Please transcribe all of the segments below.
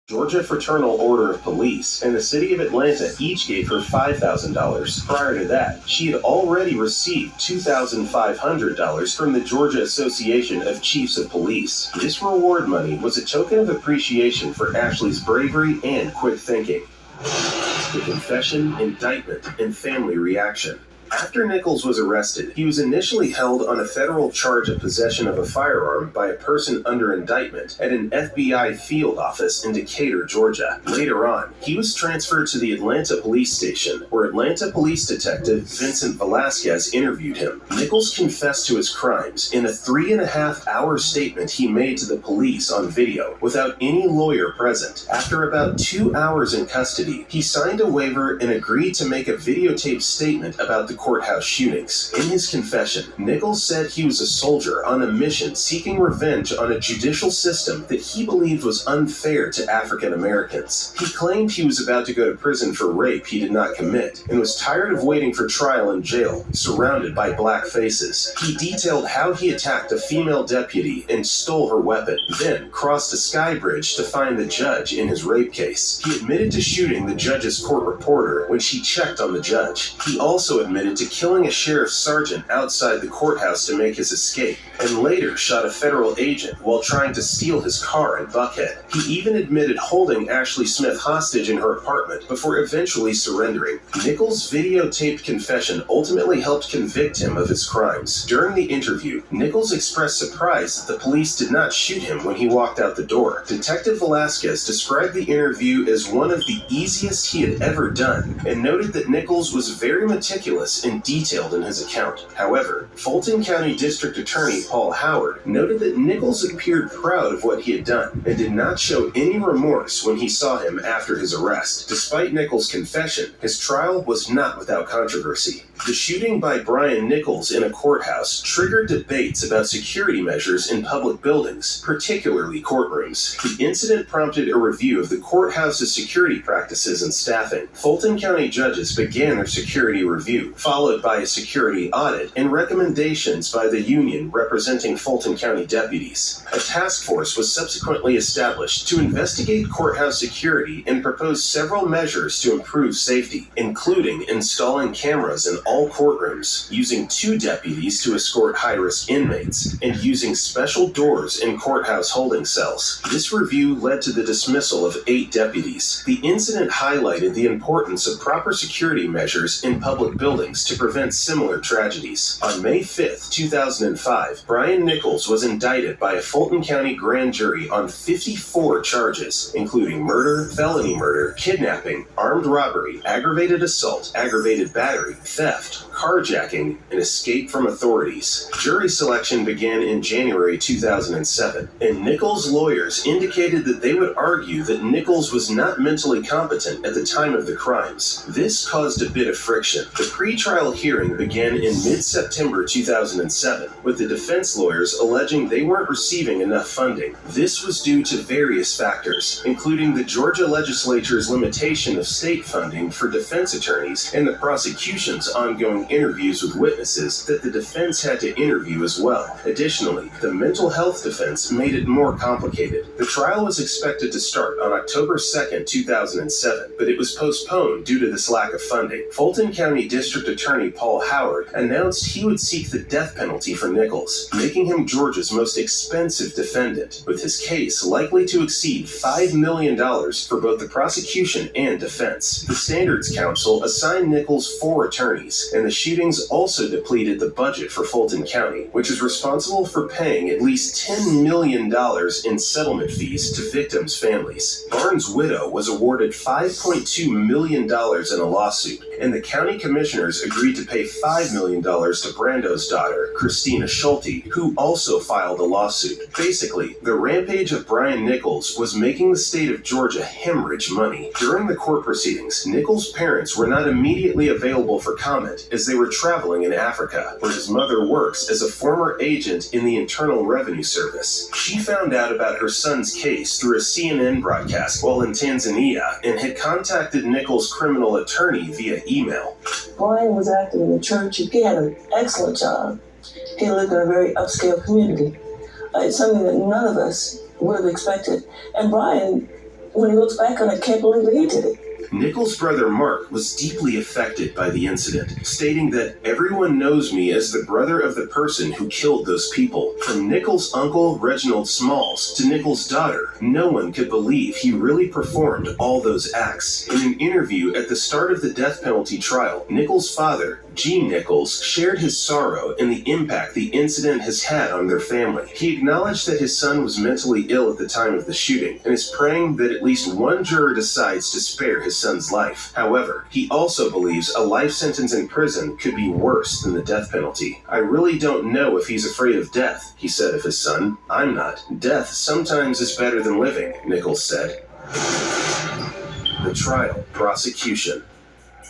Georgia Fraternal Order of Police and the city of Atlanta each gave her $5,000. Prior to that, she had already received $2,500 from the Georgia Association of Chiefs of Police. This reward money was a token of appreciation for Ashley's bravery and quick thinking. The confession, indictment, and family reaction. After Nichols was arrested, he was initially held on a federal charge of possession of a firearm by a person under indictment at an FBI field office in Decatur, Georgia. Later on, he was transferred to the Atlanta police station, where Atlanta police detective Vincent Velasquez interviewed him. Nichols confessed to his crimes in a 3.5-hour statement he made to the police on video, without any lawyer present. After about 2 hours in custody, he signed a waiver and agreed to make a videotaped statement about the courthouse shootings. In his confession, Nichols said he was a soldier on a mission seeking revenge on a judicial system that he believed was unfair to African Americans. He claimed he was about to go to prison for rape he did not commit and was tired of waiting for trial in jail, surrounded by black faces. He detailed how he attacked a female deputy and stole her weapon, then crossed a sky bridge to find the judge in his rape case. He admitted to shooting the judge's court reporter when she checked on the judge. He also admitted to killing a sheriff's sergeant outside the courthouse to make his escape, and later shot a federal agent while trying to steal his car in Buckhead. He even admitted holding Ashley Smith hostage in her apartment before eventually surrendering. Nichols' videotaped confession ultimately helped convict him of his crimes. During the interview, Nichols expressed surprise that the police did not shoot him when he walked out the door. Detective Velasquez described the interview as one of the easiest he had ever done, and noted that Nichols was very meticulous and detailed in his account. However, Fulton County District Attorney Paul Howard noted that Nichols appeared proud of what he had done and did not show any remorse when he saw him after his arrest. Despite Nichols' confession, his trial was not without controversy. The shooting by Brian Nichols in a courthouse triggered debates about security measures in public buildings, particularly courtrooms. The incident prompted a review of the courthouse's security practices and staffing. Fulton County judges began their security review, followed by a security audit and recommendations by the union representing Fulton County deputies. A task force was subsequently established to investigate courthouse security and propose several measures to improve safety, including installing cameras in all courtrooms, using 2 deputies to escort high-risk inmates, and using special doors in courthouse holding cells. This review led to the dismissal of 8 deputies. The incident highlighted the importance of proper security measures in public buildings to prevent similar tragedies. On May 5, 2005, Brian Nichols was indicted by a Fulton County grand jury on 54 charges, including murder, felony murder, kidnapping, armed robbery, aggravated assault, aggravated battery, theft, carjacking, and escape from authorities. Jury selection began in January 2007, and Nichols' lawyers indicated that they would argue that Nichols was not mentally competent at the time of the crimes. This caused a bit of friction. The pre-trial hearing began in mid-September 2007, with the defense lawyers alleging they weren't receiving enough funding. This was due to various factors, including the Georgia legislature's limitation of state funding for defense attorneys and the prosecution's ongoing interviews with witnesses that the defense had to interview as well. Additionally, the mental health defense made it more complicated. The trial was expected to start on October 2, 2007, but it was postponed due to this lack of funding. Fulton County District Attorney Paul Howard announced he would seek the death penalty for Nichols, making him Georgia's most expensive defendant, with his case likely to exceed $5 million for both the prosecution and defense. The Standards Council assigned Nichols 4 attorneys, and the shootings also depleted the budget for Fulton County, which is responsible for paying at least $10 million in settlement fees to victims' families. Barnes' widow was awarded $5.2 million in a lawsuit, and the county commissioners agreed to pay $5 million to Brando's daughter, Christina Schulte, who also filed a lawsuit. Basically, the rampage of Brian Nichols was making the state of Georgia hemorrhage money. During the court proceedings, Nichols' parents were not immediately available for comment as they were traveling in Africa, where his mother works as a former agent in the Internal Revenue Service. She found out about her son's case through a CNN broadcast while in Tanzania and had contacted Nichols' criminal attorney via email. Brian was active in the church. He had an excellent job. He lived in a very upscale community. It's something that none of us would have expected. And Brian When he looks back on it, can't believe that he did it. Nichols' brother Mark was deeply affected by the incident, stating that everyone knows me as the brother of the person who killed those people. From Nichols' uncle Reginald Smalls to Nichols' daughter, no one could believe he really performed all those acts. In an interview at the start of the death penalty trial, Nichols' father, Gene Nichols, shared his sorrow and the impact the incident has had on their family. He acknowledged that his son was mentally ill at the time of the shooting and is praying that at least one juror decides to spare his son's life. However, he also believes a life sentence in prison could be worse than the death penalty. "I really don't know if he's afraid of death," he said of his son. "I'm not. Death sometimes is better than living," Nichols said. The trial, prosecution.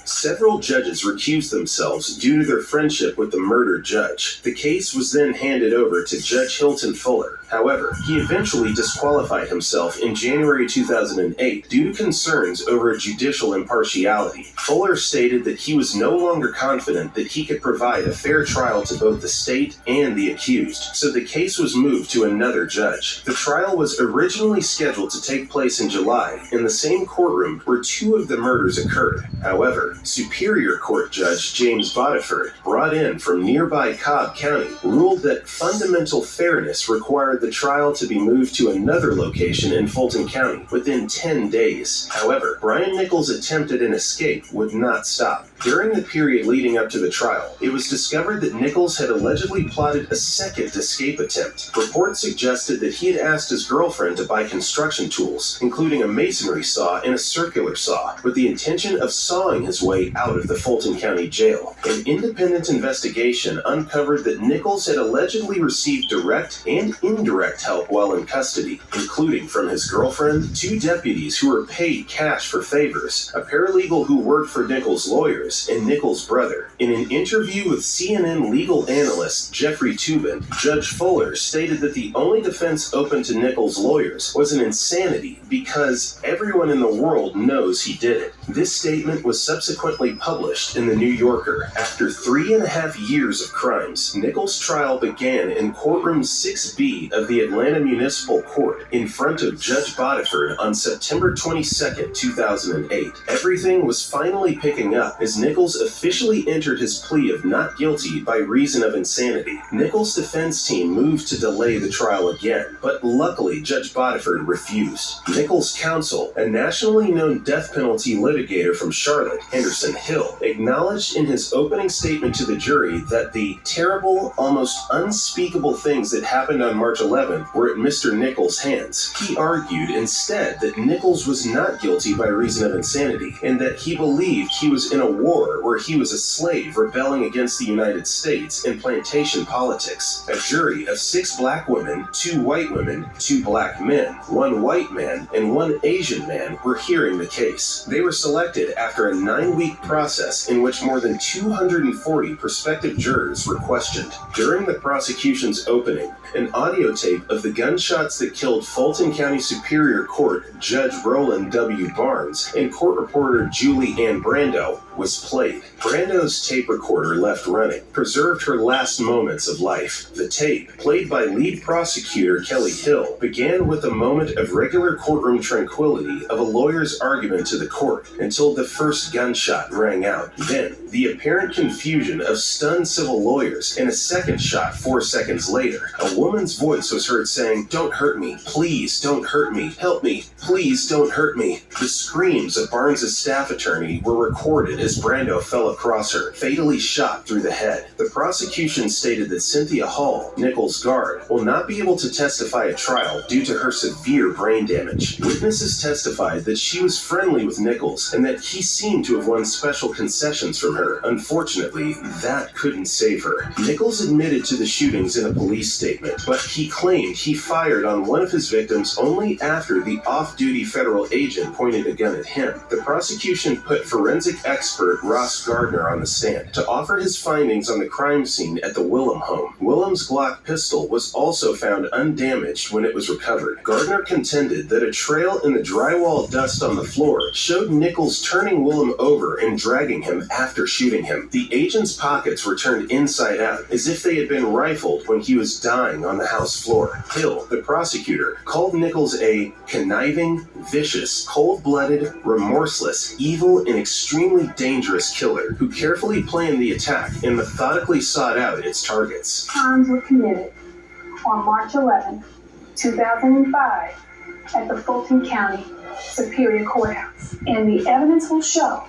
Several judges recused themselves due to their friendship with the murdered judge. The case was then handed over to Judge Hilton Fuller. However, he eventually disqualified himself in January 2008 due to concerns over judicial impartiality. Fuller stated that he was no longer confident that he could provide a fair trial to both the state and the accused, so the case was moved to another judge. The trial was originally scheduled to take place in July in the same courtroom where two of the murders occurred. However, Superior Court Judge James Bodiford, brought in from nearby Cobb County, ruled that fundamental fairness required the trial to be moved to another location in Fulton County within 10 days. However, Brian Nichols' attempt at an escape would not stop. During the period leading up to the trial, it was discovered that Nichols had allegedly plotted a second escape attempt. Reports suggested that he had asked his girlfriend to buy construction tools, including a masonry saw and a circular saw, with the intention of sawing his way out of the Fulton County Jail. An independent investigation uncovered that Nichols had allegedly received direct and indirect help while in custody, including from his girlfriend, two deputies who were paid cash for favors, a paralegal who worked for Nichols' lawyers, and Nichols' brother. In an interview with CNN legal analyst Jeffrey Toobin, Judge Fuller stated that the only defense open to Nichols' lawyers was an insanity because everyone in the world knows he did it. This statement was subsequently published in the New Yorker. After 3.5 years of crimes, Nichols' trial began in courtroom 6B of the Atlanta Municipal Court in front of Judge Bodiford on September 22, 2008. Everything was finally picking up as Nichols officially entered his plea of not guilty by reason of insanity. Nichols' defense team moved to delay the trial again, but luckily Judge Bodiford refused. Nichols' counsel, a nationally known death penalty litigator from Charlotte, Henderson Hill, acknowledged in his opening statement to the jury that the terrible, almost unspeakable things that happened on March 11th were at Mr. Nichols' hands. He argued instead that Nichols was not guilty by reason of insanity, and that he believed he was in a war where he was a slave rebelling against the United States in plantation politics. A jury of 6 black women, 2 white women, 2 black men, 1 white man, and 1 Asian man were hearing the case. They were selected after a 9-week process in which more than 240 prospective jurors were questioned. During the prosecution's opening, an audio tape of the gunshots that killed Fulton County Superior Court Judge Roland W. Barnes and court reporter Julie Ann Brando was played. Brando's tape recorder left running, preserved her last moments of life. The tape, played by lead prosecutor Kelly Hill, began with a moment of regular courtroom tranquility of a lawyer's argument to the court until the first gunshot rang out. Then, the apparent confusion of stunned civil lawyers and a second shot 4 seconds later. A woman's voice was heard saying, "Don't hurt me. Please don't hurt me. Help me. Please don't hurt me." The screams of Barnes' staff attorney were recorded as Brando fell across her, fatally shot through the head. The prosecution stated that Cynthia Hall, Nichols' guard, will not be able to testify at trial due to her severe brain damage. Witnesses testified that she was friendly with Nichols and that he seemed to have won special concessions from her. Unfortunately, that couldn't save her. Nichols admitted to the shootings in a police statement, but he claimed he fired on one of his victims only after the off-duty federal agent pointed a gun at him. The prosecution put forensic expert Ross Gardner on the stand to offer his findings on the crime scene at the Willem home. Willem's Glock pistol was also found undamaged when it was recovered. Gardner contended that a trail in the drywall dust on the floor showed Nichols Nichols turning Willem over and dragging him after shooting him. The agent's pockets were turned inside out, as if they had been rifled when he was dying on the house floor. Hill, the prosecutor, called Nichols a conniving, vicious, cold-blooded, remorseless, evil, and extremely dangerous killer who carefully planned the attack and methodically sought out its targets. Crimes were committed on March 11, 2005 at the Fulton County Superior Courthouse. And the evidence will show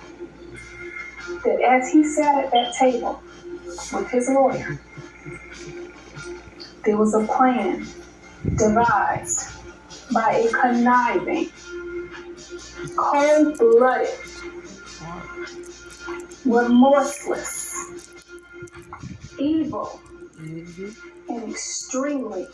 that as he sat at that table with his lawyer, there was a plan devised by a conniving, cold-blooded, remorseless, evil, and extremely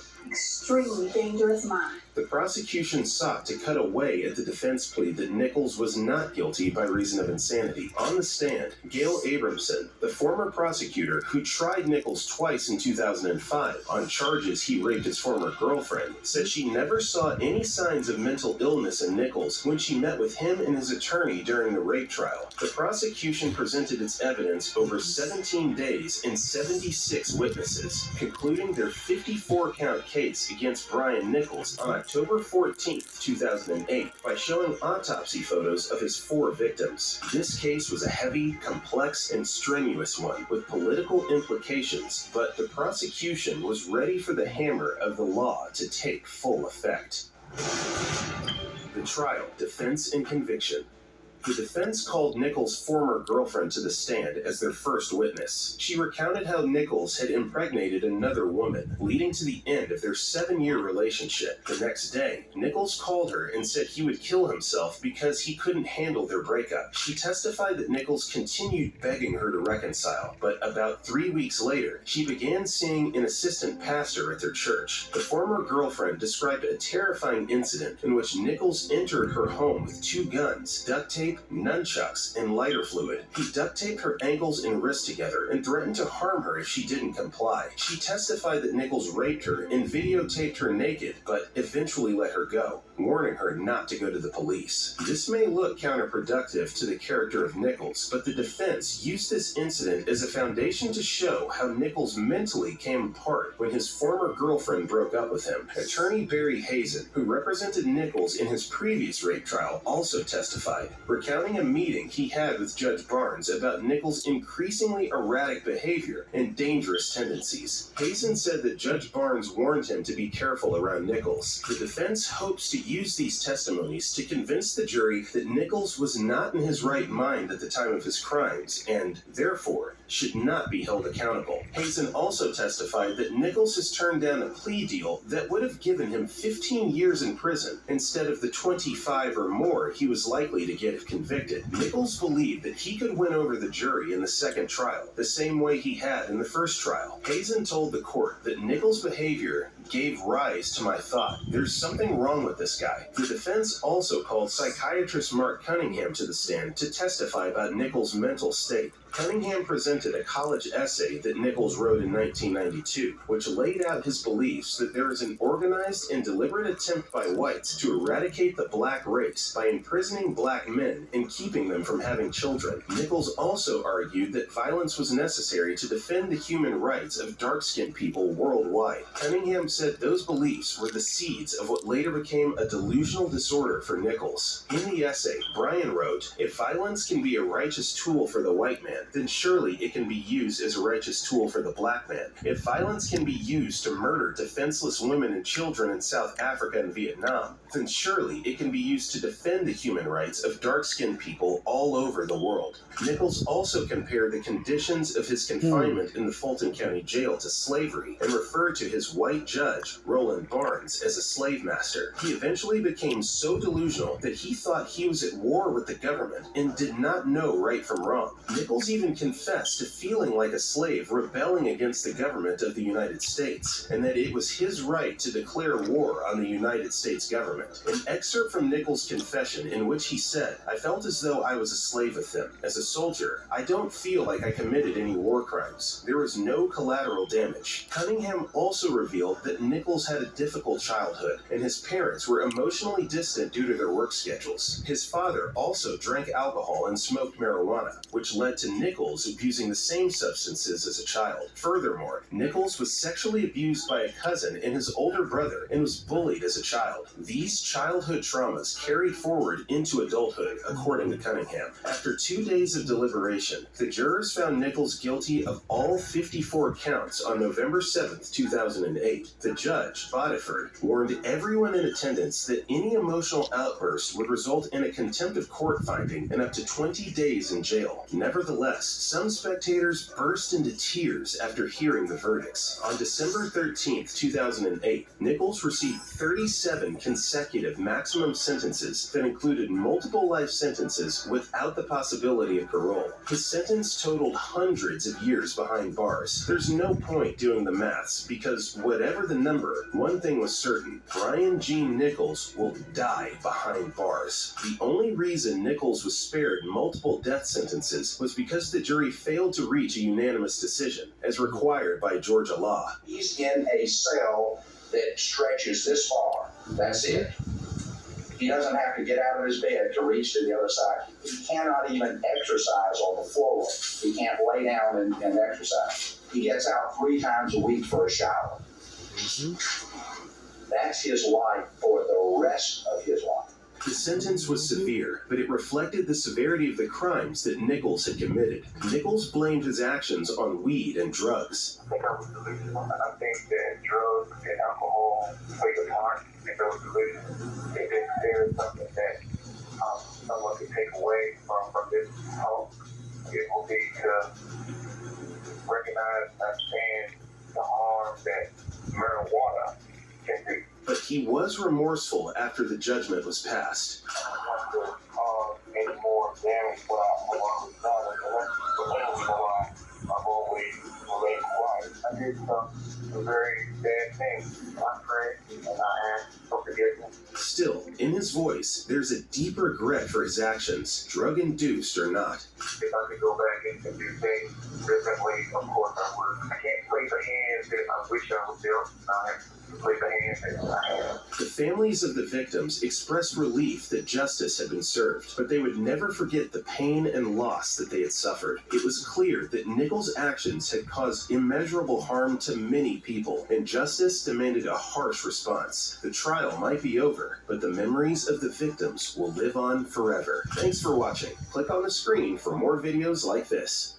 dangerous mind. The prosecution sought to cut away at the defense plea that Nichols was not guilty by reason of insanity. On the stand, Gail Abramson, the former prosecutor who tried Nichols twice in 2005 on charges he raped his former girlfriend, said she never saw any signs of mental illness in Nichols when she met with him and his attorney during the rape trial. The prosecution presented its evidence over 17 days and 76 witnesses, concluding their 54-count case against Brian Nichols on October 14, 2008, by showing autopsy photos of his 4 victims. This case was a heavy, complex, and strenuous one with political implications, but the prosecution was ready for the hammer of the law to take full effect. The trial, defense, and conviction. The defense called Nichols' former girlfriend to the stand as their first witness. She recounted how Nichols had impregnated another woman, leading to the end of their 7-year relationship. The next day, Nichols called her and said he would kill himself because he couldn't handle their breakup. She testified that Nichols continued begging her to reconcile, but about 3 weeks later, she began seeing an assistant pastor at their church. The former girlfriend described a terrifying incident in which Nichols entered her home with 2 guns, duct tape, nunchucks, and lighter fluid. He duct taped her ankles and wrists together and threatened to harm her if she didn't comply. She testified that Nichols raped her and videotaped her naked, but eventually let her go, warning her not to go to the police. This may look counterproductive to the character of Nichols, but the defense used this incident as a foundation to show how Nichols mentally came apart when his former girlfriend broke up with him. Attorney Barry Hazen, who represented Nichols in his previous rape trial, also testified, recounting a meeting he had with Judge Barnes about Nichols' increasingly erratic behavior and dangerous tendencies. Hazen said that Judge Barnes warned him to be careful around Nichols. The defense hopes to use these testimonies to convince the jury that Nichols was not in his right mind at the time of his crimes and, therefore, should not be held accountable. Hazen also testified that Nichols has turned down a plea deal that would have given him 15 years in prison instead of the 25 or more he was likely to get if convicted. Nichols believed that he could win over the jury in the second trial, the same way he had in the first trial. Hazen told the court that Nichols' behavior gave rise to my thought, there's something wrong with this guy. The defense also called psychiatrist Mark Cunningham to the stand to testify about Nichols' mental state. Cunningham presented a college essay that Nichols wrote in 1992, which laid out his beliefs that there is an organized and deliberate attempt by whites to eradicate the black race by imprisoning black men and keeping them from having children. Nichols also argued that violence was necessary to defend the human rights of dark-skinned people worldwide. Cunningham said those beliefs were the seeds of what later became a delusional disorder for Nichols. In the essay, Bryan wrote, "If violence can be a righteous tool for the white man, then surely it can be used as a righteous tool for the black man. If violence can be used to murder defenseless women and children in South Africa and Vietnam, then surely it can be used to defend the human rights of dark-skinned people all over the world." Nichols also compared the conditions of his confinement in the Fulton County Jail to slavery and referred to his white judge, Roland Barnes, as a slave master. He eventually became so delusional that he thought he was at war with the government and did not know right from wrong. Nichols even confessed to feeling like a slave rebelling against the government of the United States, and that it was his right to declare war on the United States government. An excerpt from Nichols' confession in which he said, "I felt as though I was a slave with them. As a soldier, I don't feel like I committed any war crimes. There was no collateral damage." Cunningham also revealed that Nichols had a difficult childhood, and his parents were emotionally distant due to their work schedules. His father also drank alcohol and smoked marijuana, which led to Nichols abusing the same substances as a child. Furthermore, Nichols was sexually abused by a cousin and his older brother and was bullied as a child. These childhood traumas carried forward into adulthood, according to Cunningham. After 2 days of deliberation, the jurors found Nichols guilty of all 54 counts on November 7th, 2008. The judge, Bodiford, warned everyone in attendance that any emotional outburst would result in a contempt of court finding and up to 20 days in jail. Nevertheless, some spectators burst into tears after hearing the verdicts. On December 13th, 2008, Nichols received 37 consecutive maximum sentences that included multiple life sentences without the possibility of parole. His sentence totaled hundreds of years behind bars. There's no point doing the maths because whatever the number, one thing was certain: Brian Gene Nichols will die behind bars. The only reason Nichols was spared multiple death sentences was because the jury failed to reach a unanimous decision, as required by Georgia law. He's in a cell that stretches this far. That's it. He doesn't have to get out of his bed to reach to the other side. He cannot even exercise on the floor. He can't lay down and exercise. He gets out 3 times a week for a shower. That's his life for the rest of his life. The sentence was severe, but it reflected the severity of the crimes that Nichols had committed. Nichols blamed his actions on weed and drugs. I think I was delusional. I think that drugs and alcohol played a part in those delusions. If there is something that someone could take away from this talk, it will be to recognize and understand the harm that marijuana can do. But he was remorseful after the judgment was passed. I don't want to cause any more damage what I've already done, and that's the main reason why I've always remained quiet. I did some very bad things. I prayed and I asked for forgiveness. Still, in his voice, there's a deep regret for his actions, drug-induced or not. If I could go back and do things differently, of course I would. I can't play the hand that I wish I was dealt. I have to play the hand that I have. The families of the victims expressed relief that justice had been served, but they would never forget the pain and loss that they had suffered. It was clear that Nichols' actions had caused immeasurable harm to many people, and justice demanded a harsh response. The trial might be over, but the memories of the victims will live on forever. Thanks for watching. Click on the screen for more videos like this.